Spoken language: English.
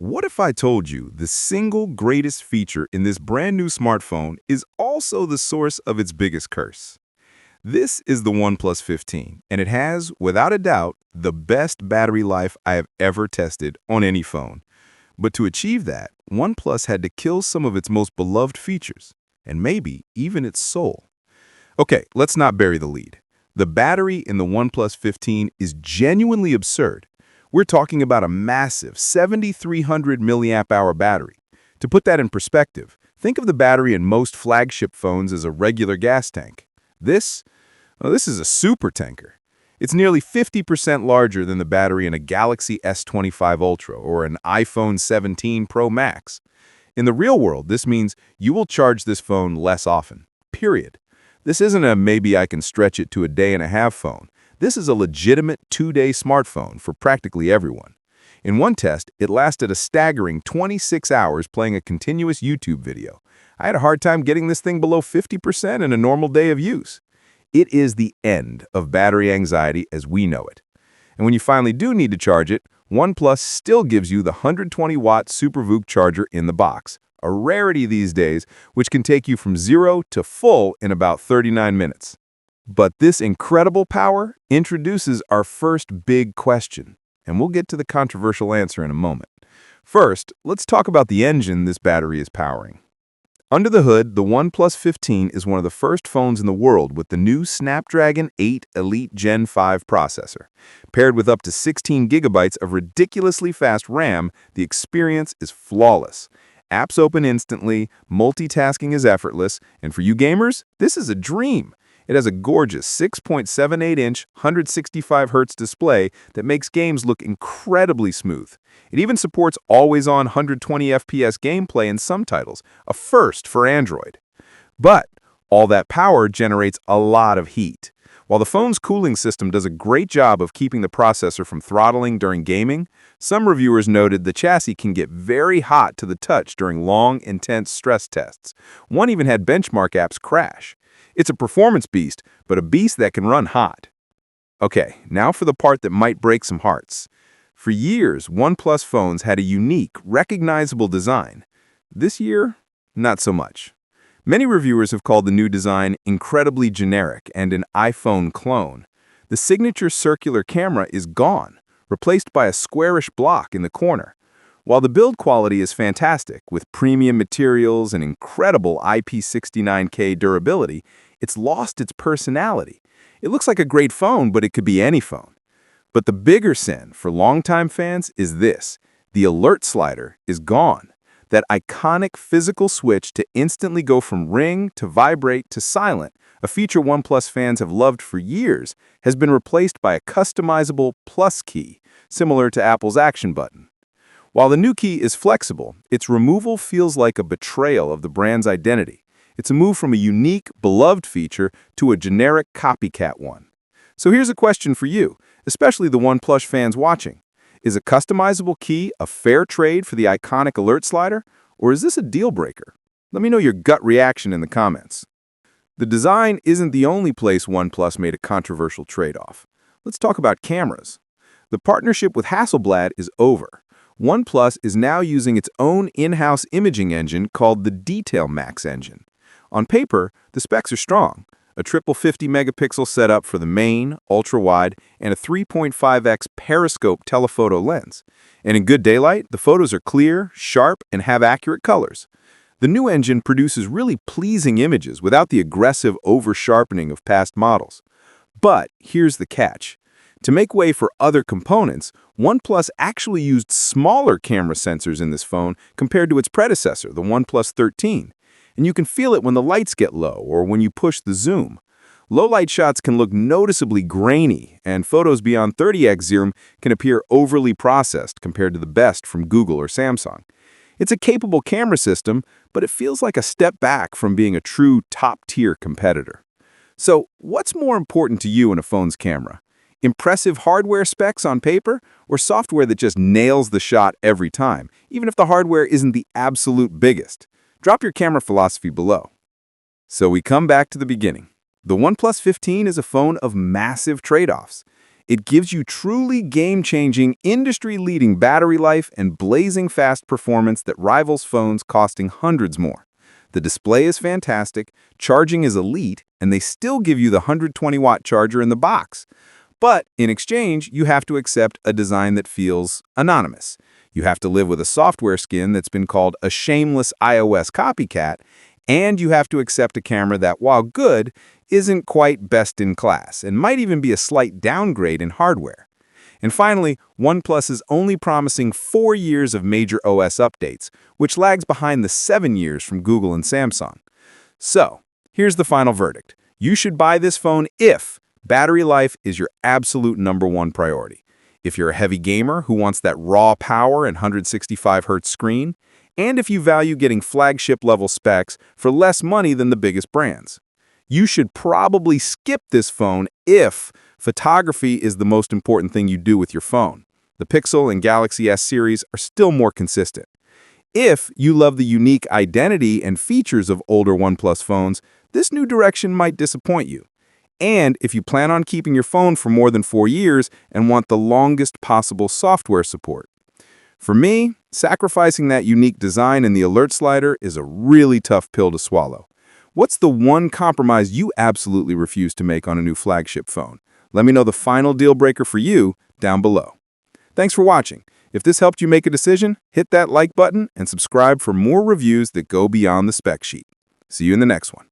What if I told you the single greatest feature in this brand new smartphone is also the source of its biggest curse? This is the OnePlus 15, and it has, without a doubt, the best battery life I have ever tested on any phone. But to achieve that, OnePlus had to kill some of its most beloved features, and maybe even its soul. Okay, let's not bury the lead. The battery in the OnePlus 15 is genuinely absurd. We're talking about a massive 7,300 milliamp hour battery. To put that in perspective, think of the battery in most flagship phones as a regular gas tank. This is a super tanker. It's nearly 50% larger than the battery in a Galaxy S25 Ultra or an iPhone 17 Pro Max. In the real world, this means you will charge this phone less often, period. This isn't a maybe I can stretch it to a day and a half phone. This is a legitimate 2-day smartphone for practically everyone. In one test, it lasted a staggering 26 hours playing a continuous YouTube video. I had a hard time getting this thing below 50% in a normal day of use. It is the end of battery anxiety as we know it. And when you finally do need to charge it, OnePlus still gives you the 120-watt SuperVOOC charger in the box, a rarity these days, which can take you from 0 to full in about 39 minutes. But this incredible power introduces our first big question, and we'll get to the controversial answer in a moment. First, let's talk about the engine this battery is powering. Under the hood, the OnePlus 15 is one of the first phones in the world with the new Snapdragon 8 Elite Gen 5 processor. Paired with up to 16 gigabytes of ridiculously fast RAM, the experience is flawless. Apps open instantly, multitasking is effortless, and for you gamers, this is a dream. It has a gorgeous 6.78-inch, 165Hz display that makes games look incredibly smooth. It even supports always-on 120 FPS gameplay in some titles, a first for Android. But all that power generates a lot of heat. While the phone's cooling system does a great job of keeping the processor from throttling during gaming, some reviewers noted the chassis can get very hot to the touch during long, intense stress tests. One even had benchmark apps crash. It's a performance beast, but a beast that can run hot. Okay, now for the part that might break some hearts. For years, OnePlus phones had a unique, recognizable design. This year, not so much. Many reviewers have called the new design incredibly generic and an iPhone clone. The signature circular camera is gone, replaced by a squarish block in the corner. While the build quality is fantastic, with premium materials and incredible IP69K durability, it's lost its personality. It looks like a great phone, but it could be any phone. But the bigger sin for longtime fans is this: the alert slider is gone. That iconic physical switch to instantly go from ring to vibrate to silent, a feature OnePlus fans have loved for years, has been replaced by a customizable plus key, similar to Apple's Action button. While the new key is flexible, its removal feels like a betrayal of the brand's identity. It's a move from a unique, beloved feature to a generic copycat one. So here's a question for you, especially the OnePlus fans watching. Is a customizable key a fair trade for the iconic alert slider, or is this a deal breaker? Let me know your gut reaction in the comments. The design isn't the only place OnePlus made a controversial trade-off. Let's talk about cameras. The partnership with Hasselblad is over. OnePlus is now using its own in-house imaging engine called the Detail Max engine. On paper, the specs are strong. A triple 50-megapixel setup for the main, ultra-wide, and a 3.5x periscope telephoto lens. And in good daylight, the photos are clear, sharp, and have accurate colors. The new engine produces really pleasing images without the aggressive over-sharpening of past models. But here's the catch. To make way for other components, OnePlus actually used smaller camera sensors in this phone compared to its predecessor, the OnePlus 13. And you can feel it when the lights get low or when you push the zoom. Low-light shots can look noticeably grainy, and photos beyond 30x zoom can appear overly processed compared to the best from Google or Samsung. It's a capable camera system, but it feels like a step back from being a true top-tier competitor. So, what's more important to you in a phone's camera? Impressive hardware specs on paper, or software that just nails the shot every time, even if the hardware isn't the absolute biggest? Drop your camera philosophy below. So we come back to the beginning. The OnePlus 15 is a phone of massive trade-offs. It gives you truly game-changing, industry-leading battery life and blazing fast performance that rivals phones costing hundreds more. The display is fantastic, charging is elite, and they still give you the 120-watt charger in the box. But in exchange, you have to accept a design that feels anonymous. You have to live with a software skin that's been called a shameless iOS copycat, and you have to accept a camera that, while good, isn't quite best in class and might even be a slight downgrade in hardware. And finally, OnePlus is only promising 4 years of major OS updates, which lags behind the 7 years from Google and Samsung. So, here's the final verdict. You should buy this phone if battery life is your absolute #1 priority. If you're a heavy gamer who wants that raw power and 165Hz screen, and if you value getting flagship-level specs for less money than the biggest brands. You should probably skip this phone if photography is the most important thing you do with your phone. The Pixel and Galaxy S series are still more consistent. If you love the unique identity and features of older OnePlus phones, this new direction might disappoint you. And if you plan on keeping your phone for more than 4 years and want the longest possible software support. For me, sacrificing that unique design in the alert slider is a really tough pill to swallow. What's the one compromise you absolutely refuse to make on a new flagship phone? Let me know the final deal breaker for you down below. Thanks for watching. If this helped you make a decision, hit that like button and subscribe for more reviews that go beyond the spec sheet. See you in the next one.